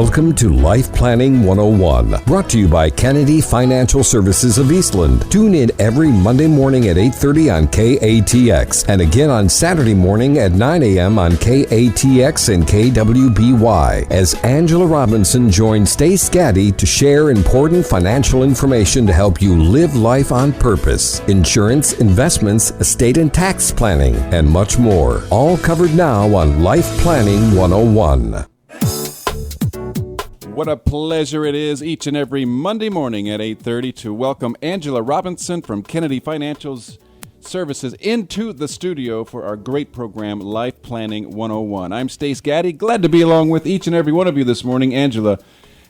Welcome to Life Planning 101, brought to you by Kennedy Financial Services of Eastland. Tune in every Monday morning at 8:30 on KATX and again on Saturday morning at 9 a.m. on KATX and KWBY as Angela Robinson joins Stace Gaddy to share important financial information to help you live life on purpose. Insurance, investments, estate and tax planning, and much more. All covered now on Life Planning 101. What a pleasure it is each and every Monday morning at 8:30 to welcome Angela Robinson from Kennedy Financial Services into the studio for our great program, Life Planning 101. I'm Stace Gaddy, glad to be along with each and every one of you this morning. Angela,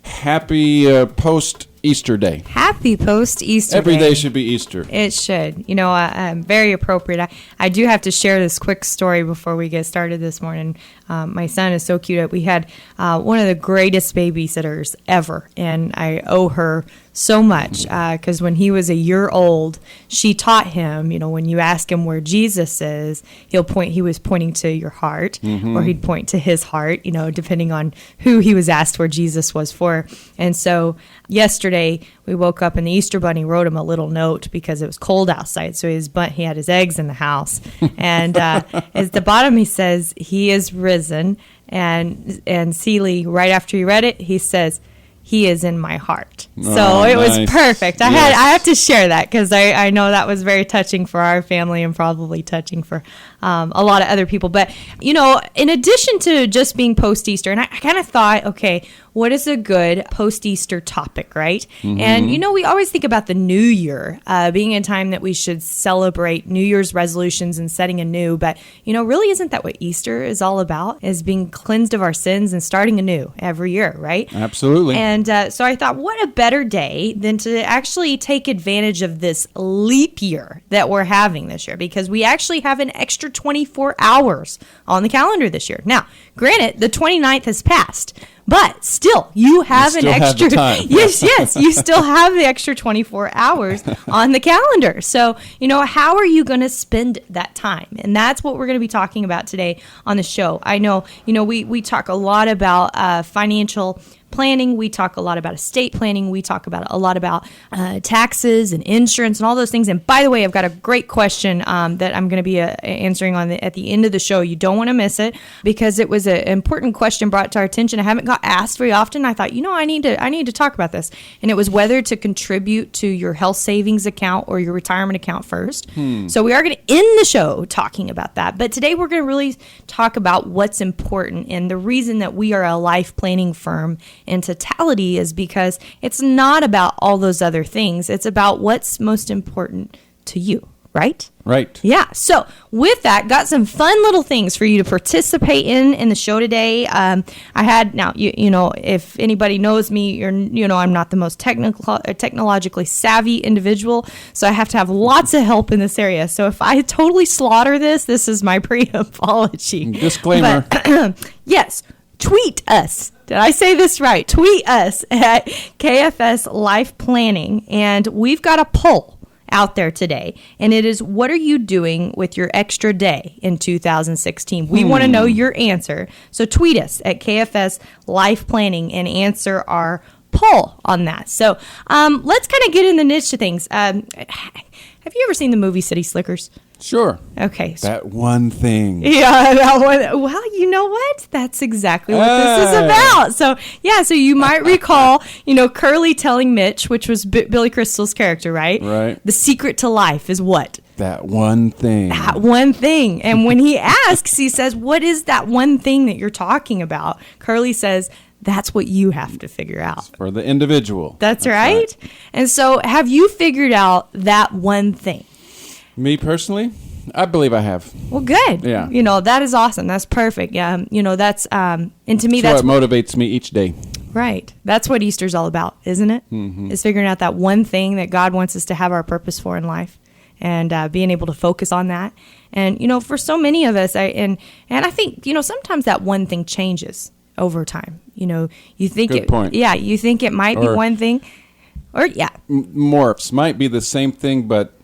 happy post-Easter day. Happy post-Easter Every day. day should be Easter. It should. You know, very appropriate. I do have to share this quick story before we get started this morning. My son is so cute. We had one of the greatest babysitters ever, and I owe her so much because when he was a year old, she taught him, you know, when you ask him where Jesus is, he was pointing to your heart, or he'd point to his heart, you know, depending on who he was asked where Jesus was for. And so yesterday we woke up and the Easter Bunny wrote him a little note because it was cold outside. So he had his eggs in the house. And at the bottom he says, "He is risen." And Seeley, right after he read it, he says, "He is in my heart." So it was perfect. I have to share that because I know that was very touching for our family and probably touching for a lot of other people. But, you know, in addition to just being post-Easter, and I kind of thought, okay, what is a good post-Easter topic, right? And, you know, we always think about the new year being a time that we should celebrate New Year's resolutions and setting anew. But, you know, really isn't that what Easter is all about, is being cleansed of our sins and starting anew every year, right? Absolutely. And so I thought, what a better day than to actually take advantage of this leap year that we're having this year, because we actually have an extra 24 hours on the calendar this year. Now, granted, the 29th has passed, but still, you have an extra time. yes, you still have the extra 24 hours on the calendar. So, you know, how are you going to spend that time? And that's what we're going to be talking about today on the show. I know, you know, we talk a lot about financial planning. We talk a lot about estate planning. We talk about a lot about taxes and insurance and all those things. And by the way, I've got a great question that I'm going to be answering at the end of the show. You don't want to miss it because it was an important question brought to our attention. I haven't got asked very often. I thought, you know, I need to talk about this. And it was whether to contribute to your health savings account or your retirement account first. So we are going to end the show talking about that. But today we're going to really talk about what's important. And the reason that we are a life planning firm in totality is because it's not about all those other things. It's about what's most important to you, right? Right. Yeah. So with that, got some fun little things for you to participate in the show today. I had, now, you know, if anybody knows me, I'm not the most technologically savvy individual, so I have to have lots of help in this area. So if I totally slaughter this is my pre-apology. Disclaimer. But, yes. Tweet us. Did I say this right? Tweet us at KFS Life Planning. And we've got a poll out there today. And it is, what are you doing with your extra day in 2016? We want to know your answer. So tweet us at KFS Life Planning and answer our poll on that. So let's kind of get in the niche of things. Have you ever seen the movie City Slickers? Sure. Okay. That one thing. Yeah, that one. Well, you know what? That's exactly what this is about. So, yeah, so you might recall, you know, Curly telling Mitch, which was Billy Crystal's character, right? Right. The secret to life is what? That one thing. That one thing. And when he asks, he says, what is that one thing that you're talking about? Curly says, that's what you have to figure out. For the individual. That's right. And so have you figured out that one thing? Me personally, I believe I have. Well, good. Yeah. You know, that is awesome. That's perfect. You know, that's, and to me, that's what motivates me each day. Right. That's what Easter's all about, isn't it? Mm-hmm. Is figuring out that one thing that God wants us to have our purpose for in life and being able to focus on that. And, you know, for so many of us, I think, you know, sometimes that one thing changes over time. You know, you think Good point. Yeah, you think it might be one thing or morphs. Might be the same thing, but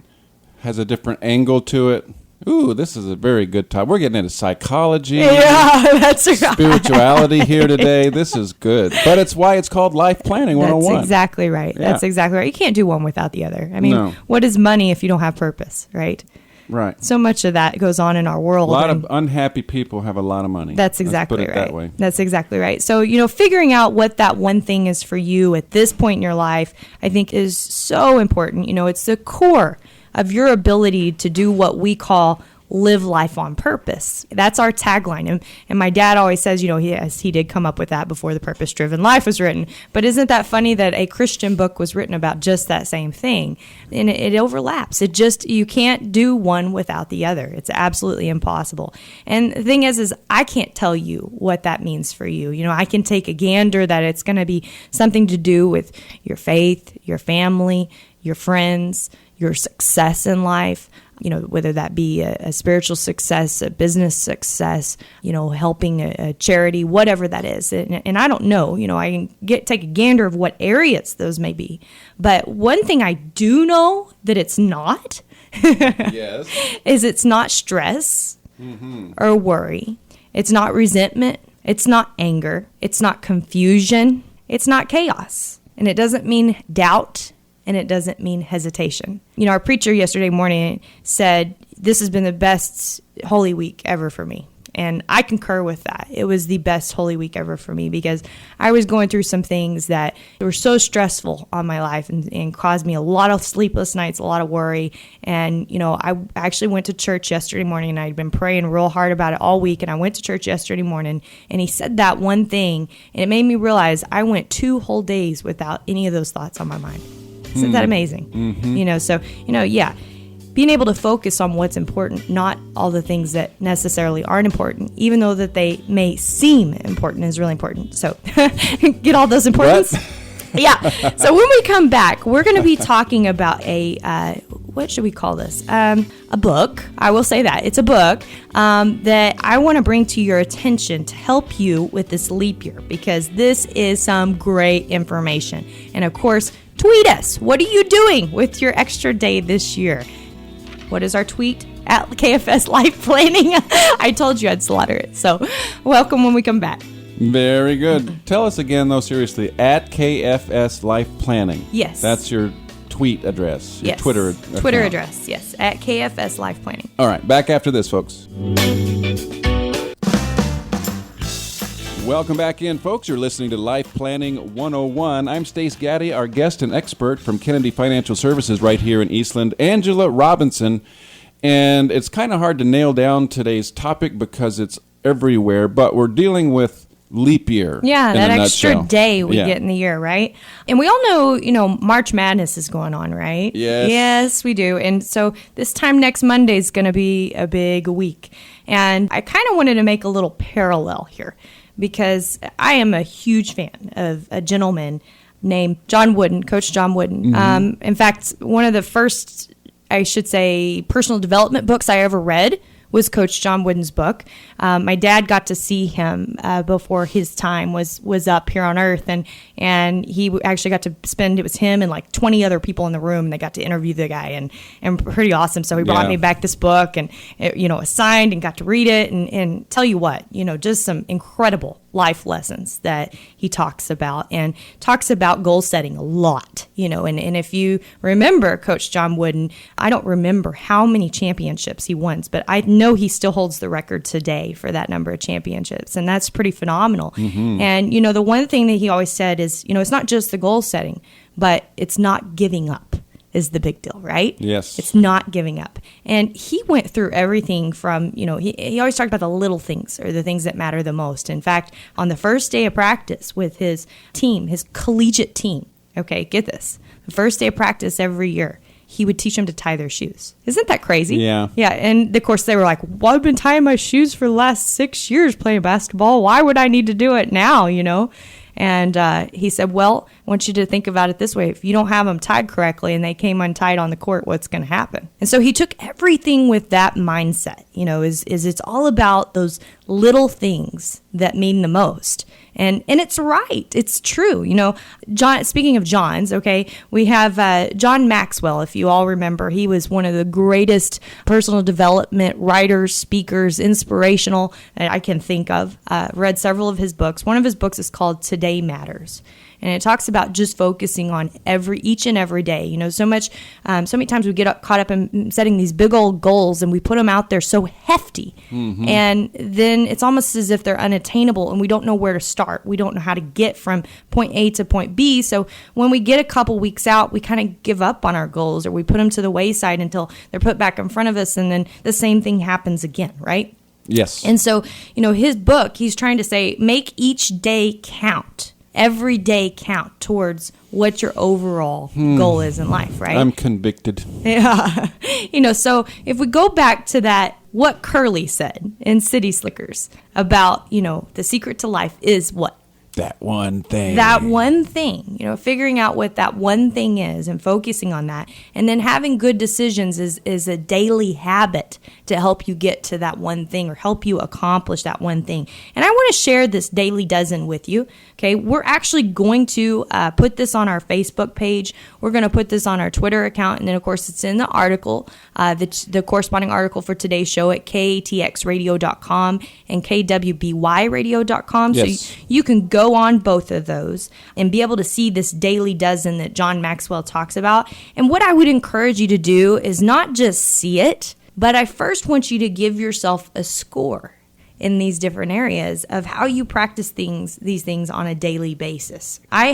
has a different angle to it. Ooh, this is a very good topic. We're getting into psychology, That's right. spirituality here today. This is good. But it's why it's called Life Planning 101. That's exactly right. Yeah. That's exactly right. You can't do one without the other. I mean, No. what is money if you don't have purpose, right? Right. So much of that goes on in our world. A lot and of unhappy people have a lot of money. That's Let's exactly put it right. that way. That's exactly right. So, figuring out what that one thing is for you at this point in your life, I think is so important. It's the core of your ability to do what we call live life on purpose. That's our tagline. And my dad always says, he did come up with that before the Purpose Driven Life was written. But isn't that funny that a Christian book was written about just that same thing? And it overlaps. You can't do one without the other. It's absolutely impossible. And the thing is I can't tell you what that means for you. I can take a gander that it's going to be something to do with your faith, your family, your friends, your success in life, whether that be a spiritual success, a business success, helping a charity, whatever that is. And I don't know, I can take a gander of what areas those may be. But one thing I do know that it's not Yes. is it's not stress or worry. It's not resentment. It's not anger. It's not confusion. It's not chaos. And it doesn't mean doubt. And it doesn't mean hesitation. Our preacher yesterday morning said, this has been the best Holy Week ever for me. And I concur with that. It was the best Holy Week ever for me because I was going through some things that were so stressful on my life and caused me a lot of sleepless nights, a lot of worry. And, I actually went to church yesterday morning and I'd been praying real hard about it all week. And I went to church yesterday morning and he said that one thing and it made me realize I went 2 whole days without any of those thoughts on my mind. Isn't that amazing? Mm-hmm. Being able to focus on what's important, not all the things that necessarily aren't important, even though that they may seem important is really important. So get all those importance. Yeah. So when we come back, we're going to be talking about what should we call this? A book. I will say that. It's a book that I want to bring to your attention to help you with this leap year because this is some great information. And of course, tweet us. What are you doing with your extra day this year? What is our tweet? At KFS Life Planning. I told you I'd slaughter it. So welcome when we come back. Very good. Tell us again, though, seriously, at KFS Life Planning. Yes. That's your tweet address, your yes. Twitter account. Address, yes, at KFS Life Planning. All right, back after this, folks. Welcome back in, folks. You're listening to Life Planning 101. I'm Stace Gaddy, our guest and expert from Kennedy Financial Services right here in Eastland, Angela Robinson. And it's kind of hard to nail down today's topic because it's everywhere, but we're dealing with leap year. Yeah, in that a extra nutshell. day we get in the year, right? And we all know, March Madness is going on, right? Yes. Yes, we do. And so this time next Monday is going to be a big week. And I kind of wanted to make a little parallel here because I am a huge fan of a gentleman named John Wooden, Coach John Wooden. Mm-hmm. In fact, one of the first, I should say, personal development books I ever read was Coach John Wooden's book. My dad got to see him before his time was up here on earth, and he actually got to spend, it was him and like 20 other people in the room, and they got to interview the guy, and pretty awesome. So he brought me back this book, and it, signed, and got to read it, and tell you what, just some incredible life lessons that he talks about, and talks about goal setting a lot, and if you remember Coach John Wooden, I don't remember how many championships he won, but I know he still holds the record today for that number of championships, and that's pretty phenomenal. Mm-hmm. And the one thing that he always said is, it's not just the goal setting, but it's not giving up is the big deal, right? Yes. It's not giving up. And he went through everything from, he always talked about the little things or the things that matter the most. In fact, on the first day of practice with his team, his collegiate team, okay, get this, the first day of practice every year, he would teach them to tie their shoes. Isn't that crazy? Yeah. Yeah, and of course they were like, well, I've been tying my shoes for the last 6 years playing basketball. Why would I need to do it now, And he said, well, I want you to think about it this way. If you don't have them tied correctly and they came untied on the court, what's going to happen? And so he took everything with that mindset, is it's all about those little things that mean the most. And it's right. It's true. You know, speaking of Johns, okay, we have John Maxwell, if you all remember. He was one of the greatest personal development writers, speakers, inspirational that I can think of. Read several of his books. One of his books is called Today Matters. And it talks about just focusing on each and every day. You know, so many times we get caught up in setting these big old goals and we put them out there so hefty. Mm-hmm. And then it's almost as if they're unattainable and we don't know where to start. We don't know how to get from point A to point B. So when we get a couple weeks out, we kind of give up on our goals or we put them to the wayside until they're put back in front of us. And then the same thing happens again, right? Yes. And so, you know, his book, he's trying to say, make each day count. Every day count towards what your overall goal is in life, right? I'm convicted. Yeah. You know, so if we go back to that, what Curly said in City Slickers about, you know, the secret to life is what? That one thing. That one thing, you know, figuring out what that one thing is and focusing on that. And then having good decisions is a daily habit to help you get to that one thing or help you accomplish that one thing. And I want to share this daily dozen with you. Okay, we're actually going to put this on our Facebook page. We're going to put this on our Twitter account. And then, of course, it's in the article, the corresponding article for today's show at katxradio.com and kwbyradio.com. Yes. So you can go on both of those and be able to see this daily dozen that John Maxwell talks about. And what I would encourage you to do is not just see it, but I first want you to give yourself a score in these different areas of how you practice these things on a daily basis. I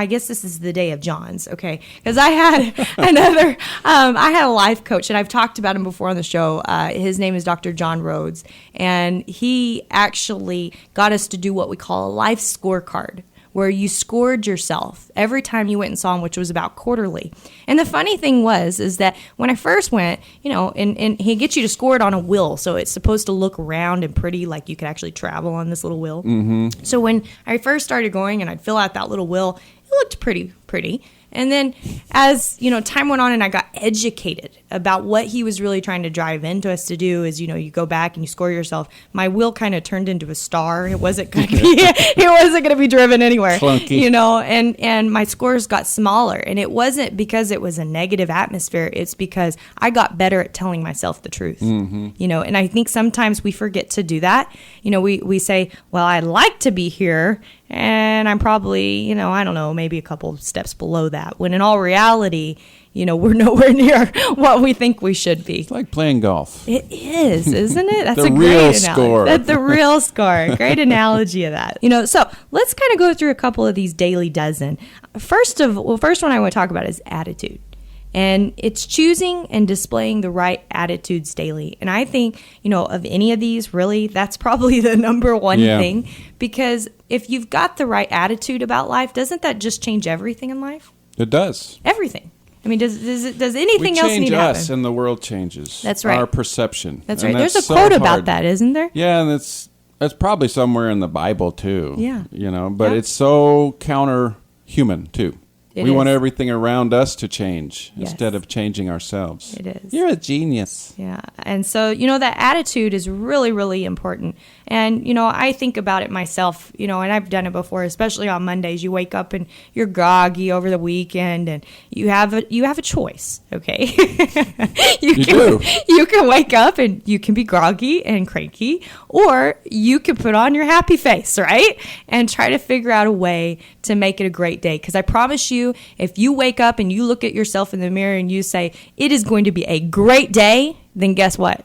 guess this is the day of John's, okay? Because I had I had a life coach, and I've talked about him before on the show. His name is Dr. John Rhodes, and he actually got us to do what we call a life scorecard, where you scored yourself every time you went and saw him, which was about quarterly. And the funny thing is that when I first went, you know, and he gets you to score it on a wheel, so it's supposed to look round and pretty, like you could actually travel on this little wheel. Mm-hmm. So when I first started going and I'd fill out that little wheel, it looked pretty. And then as, you know, time went on and I got educated about what he was really trying to drive into us to do is, you know, you go back and you score yourself. My wheel kind of turned into a star. It wasn't going to be driven anywhere. Clunky. You know, and my scores got smaller. And it wasn't because it was a negative atmosphere. It's because I got better at telling myself the truth. Mm-hmm. You know, and I think sometimes we forget to do that. You know, we say, well, I'd like to be here, and I'm probably, you know, I don't know, maybe a couple steps below that. When in all reality, you know, we're nowhere near what we think we should be. It's like playing golf. It is, isn't it? That's the a great real analogy. score. That's the real score. Great analogy of that. You know, so let's kind of go through a couple of these daily dozen. First one I want to talk about is attitude. And it's choosing and displaying the right attitudes daily. And I think, you know, of any of these, really, that's probably the number one thing. Because if you've got the right attitude about life, doesn't that just change everything in life? It does. Everything. I mean, does anything else need to happen? We change us and the world changes. That's right. Our perception. That's right. There's a quote about that, isn't there? Yeah, and it's probably somewhere in the Bible, too. Yeah. You know, but it's so counter-human, too. We want everything around us to change instead of changing ourselves. It is. You're a genius. Yeah. And so, you know, that attitude is really, really important. And, you know, I think about it myself, you know, and I've done it before, especially on Mondays. You wake up and you're groggy over the weekend and you have a choice, okay? You can wake up and you can be groggy and cranky, or you can put on your happy face, right? And try to figure out a way to make it a great day. Because I promise you, if you wake up and you look at yourself in the mirror and you say, it is going to be a great day, then guess what?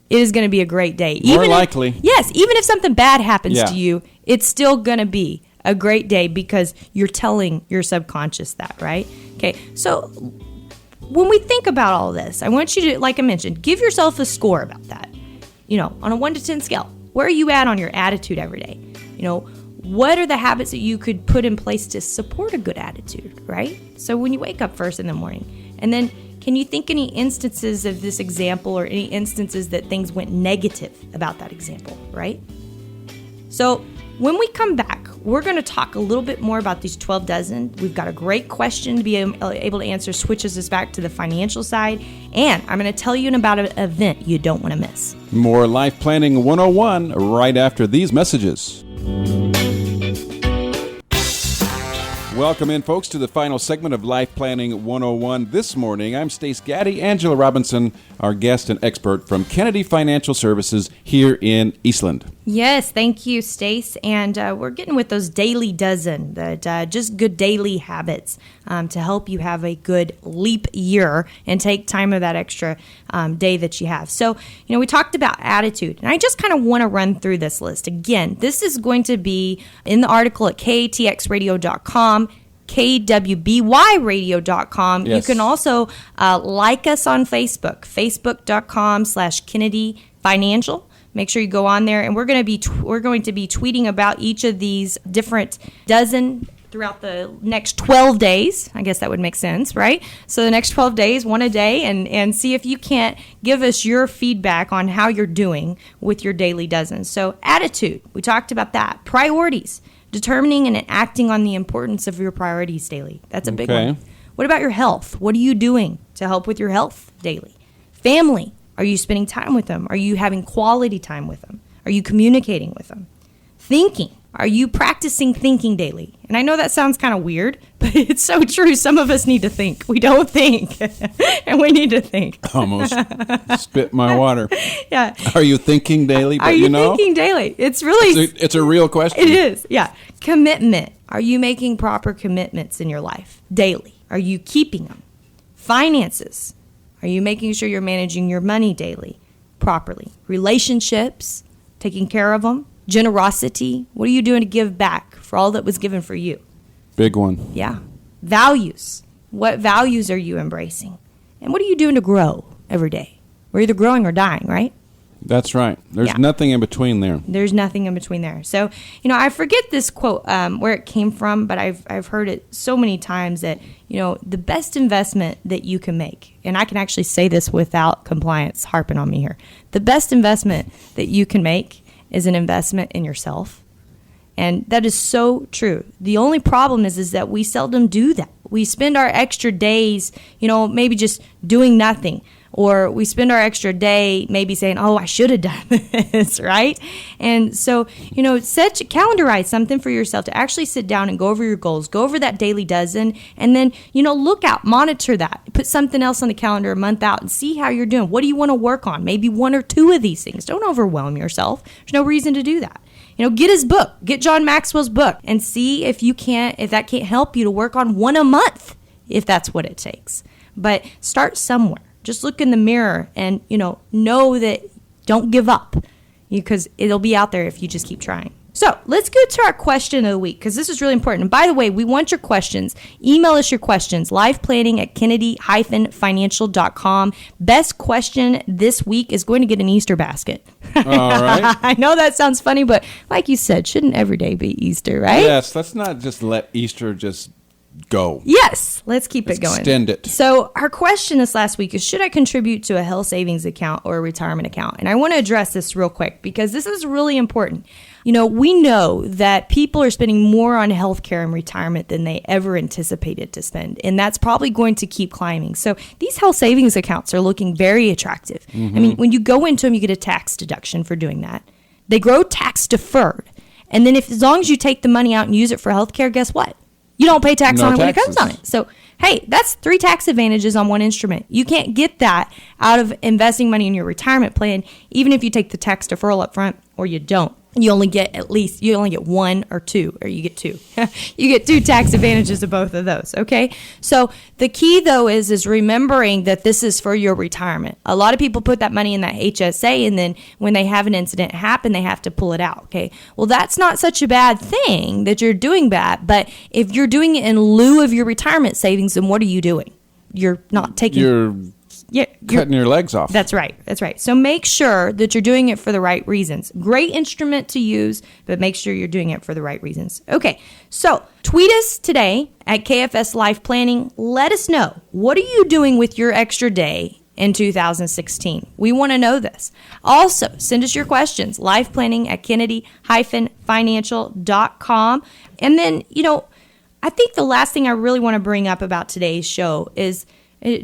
It is going to be a great day. More likely. Yes, even if something bad happens to you, it's still going to be a great day because you're telling your subconscious that, right? Okay, so when we think about all this, I want you to, like I mentioned, give yourself a score about that. You know, on a 1 to 10 scale, where are you at on your attitude every day? You know, what are the habits that you could put in place to support a good attitude, right? So when you wake up first in the morning, and then can you think any instances of this example or any instances that things went negative about that example, right? So when we come back, we're going to talk a little bit more about these 12 dozen. We've got a great question to be able to answer, switches us back to the financial side, and I'm going to tell you about an event you don't want to miss. More Life Planning 101 right after these messages. Welcome in, folks, to the final segment of Life Planning 101. This morning, I'm Stace Gaddy, Angela Robinson, our guest and expert from Kennedy Financial Services here in Eastland. Yes, thank you, Stace. And we're getting with those daily dozen, that just good daily habits to help you have a good leap year and take time of that extra day that you have. So, we talked about attitude, and I just kind of want to run through this list. Again, this is going to be in the article at katxradio.com. kwbyradio.com. Yes. You can also like us on Facebook, facebook.com/Kennedy Financial. Make sure you go on there, and we're going to be tweeting about each of these different dozen throughout the next 12 days. I guess that would make sense, right? So the next 12 days, one a day, and see if you can't give us your feedback on how you're doing with your daily dozen. So attitude, we talked about that. Priorities, determining and acting on the importance of your priorities daily. That's a big one. What about your health? What are you doing to help with your health daily? Family, are you spending time with them? Are you having quality time with them? Are you communicating with them? Thinking, are you practicing thinking daily? And I know that sounds kind of weird, but it's so true. Some of us need to think. We don't think, and we need to think. Almost spit my water. Yeah. Are you thinking daily? But Are you thinking daily? It's really... It's a real question. It is, yeah. Commitment. Are you making proper commitments in your life daily? Are you keeping them? Finances. Are you making sure you're managing your money daily properly? Relationships, taking care of them. Generosity. What are you doing to give back for all that was given for you? Big one. Yeah. Values. What values are you embracing? And what are you doing to grow every day? We're either growing or dying, right? That's right. There's nothing in between there. There's nothing in between there. So, I forget this quote where it came from, but I've heard it so many times that, the best investment that you can make, and I can actually say this without compliance harping on me here, the best investment that you can make is an investment in yourself. And that is so true. The only problem is that we seldom do that. We spend our extra days, maybe just doing nothing. Or we spend our extra day maybe saying, oh, I should have done this, right? And so, calendarize something for yourself to actually sit down and go over your goals, go over that daily dozen, and then, look out, monitor that. Put something else on the calendar a month out and see how you're doing. What do you want to work on? Maybe one or two of these things. Don't overwhelm yourself. There's no reason to do that. Get his book, get John Maxwell's book, and see if that can't help you to work on one a month, if that's what it takes. But start somewhere. Just look in the mirror and, know that don't give up, because it'll be out there if you just keep trying. So let's go to our question of the week, because this is really important. And by the way, we want your questions. Email us your questions, lifeplanning@kennedy-financial.com. Best question this week is going to get an Easter basket. All right. I know that sounds funny, but like you said, shouldn't every day be Easter, right? Yes, let's not just let Easter just go. Yes, let's keep it going. Extend it. So our question this last week is, should I contribute to a health savings account or a retirement account? And I want to address this real quick because this is really important. We know that people are spending more on healthcare and retirement than they ever anticipated to spend. And that's probably going to keep climbing. So these health savings accounts are looking very attractive. Mm-hmm. I mean, when you go into them, you get a tax deduction for doing that. They grow tax deferred. And then as long as you take the money out and use it for healthcare, guess what? You don't pay tax on it when it comes on it. So, hey, that's 3 tax advantages on one instrument. You can't get that out of investing money in your retirement plan, even if you take the tax deferral up front or you don't. You only get one or two, or you get 2. You get 2 tax advantages of both of those, okay? So the key, though, is remembering that this is for your retirement. A lot of people put that money in that HSA, and then when they have an incident happen, they have to pull it out, okay? Well, that's not such a bad thing that you're doing that, but if you're doing it in lieu of your retirement savings, then what are you doing? You're not taking... You're cutting your legs off. That's right. So make sure that you're doing it for the right reasons. Great instrument to use, but make sure you're doing it for the right reasons. Okay, so tweet us today at KFS Life Planning. Let us know, what are you doing with your extra day in 2016? We want to know this. Also, send us your questions, lifeplanning@kennedy-financial.com. And then, I think the last thing I really want to bring up about today's show is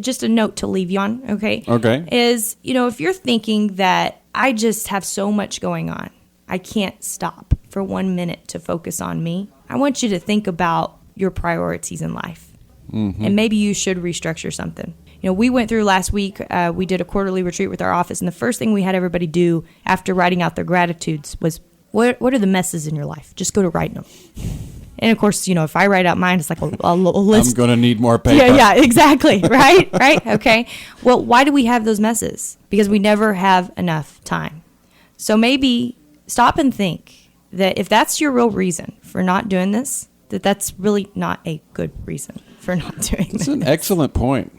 just a note to leave you on, okay? Okay. Is, if you're thinking that I just have so much going on, I can't stop for 1 minute to focus on me, I want you to think about your priorities in life. And maybe you should restructure something. We went through last week, we did a quarterly retreat with our office, and the first thing we had everybody do after writing out their gratitudes was, what are the messes in your life? Just go to writing them. And of course, if I write out mine, it's like a list. I'm going to need more paper. Yeah, exactly. Right? Okay. Well, why do we have those messes? Because we never have enough time. So maybe stop and think that if that's your real reason for not doing this, that's really not a good reason for not doing this. That's an excellent point.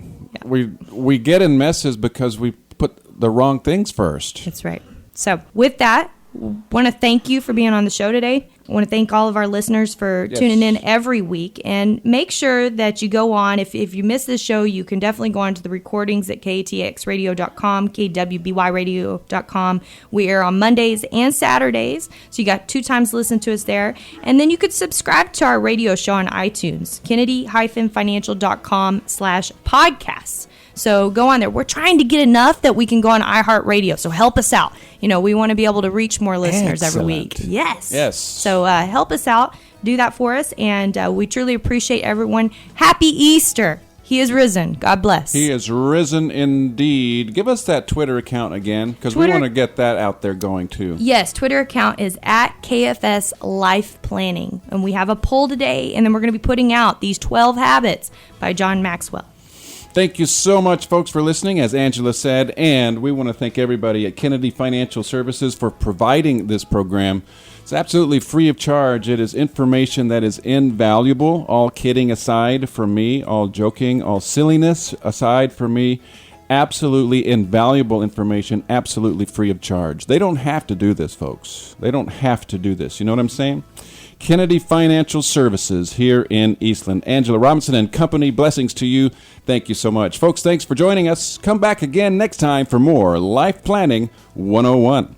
Yeah. We get in messes because we put the wrong things first. That's right. So with that, want to thank you for being on the show today. I want to thank all of our listeners for tuning in every week, and make sure that you go on. If you miss this show, you can definitely go on to the recordings at KATXradio.com, KWBYradio.com. We air on Mondays and Saturdays, so you got 2 times to listen to us there. And then you could subscribe to our radio show on iTunes, Kennedy-financial.com/podcasts. So go on there. We're trying to get enough that we can go on iHeartRadio. So help us out. We want to be able to reach more listeners every week. Yes. So help us out. Do that for us. And we truly appreciate everyone. Happy Easter. He is risen. God bless. He is risen indeed. Give us that Twitter account again, because we want to get that out there going too. Yes, Twitter account is at KFS Life Planning. And we have a poll today, and then we're going to be putting out these 12 habits by John Maxwell. Thank you so much, folks, for listening, as Angela said, and we want to thank everybody at Kennedy Financial Services for providing this program. It's absolutely free of charge. It is information that is invaluable, all kidding aside for me, all joking, all silliness aside for me. Absolutely invaluable information, absolutely free of charge. They don't have to do this, folks. They don't have to do this. You know what I'm saying? Kennedy Financial Services here in Eastland. Angela Robinson and company, blessings to you. Thank you so much. Folks, thanks for joining us. Come back again next time for more Life Planning 101.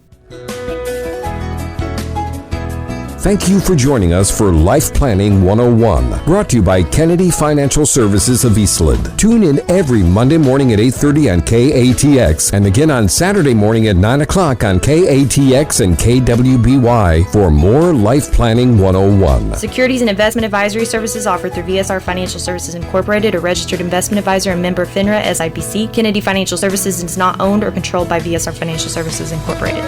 Thank you for joining us for Life Planning 101, brought to you by Kennedy Financial Services of Eastland. Tune in every Monday morning at 8:30 on KATX and again on Saturday morning at 9 o'clock on KATX and KWBY for more Life Planning 101. Securities and investment advisory services offered through VSR Financial Services Incorporated, a registered investment advisor and member FINRA SIPC. Kennedy Financial Services is not owned or controlled by VSR Financial Services Incorporated.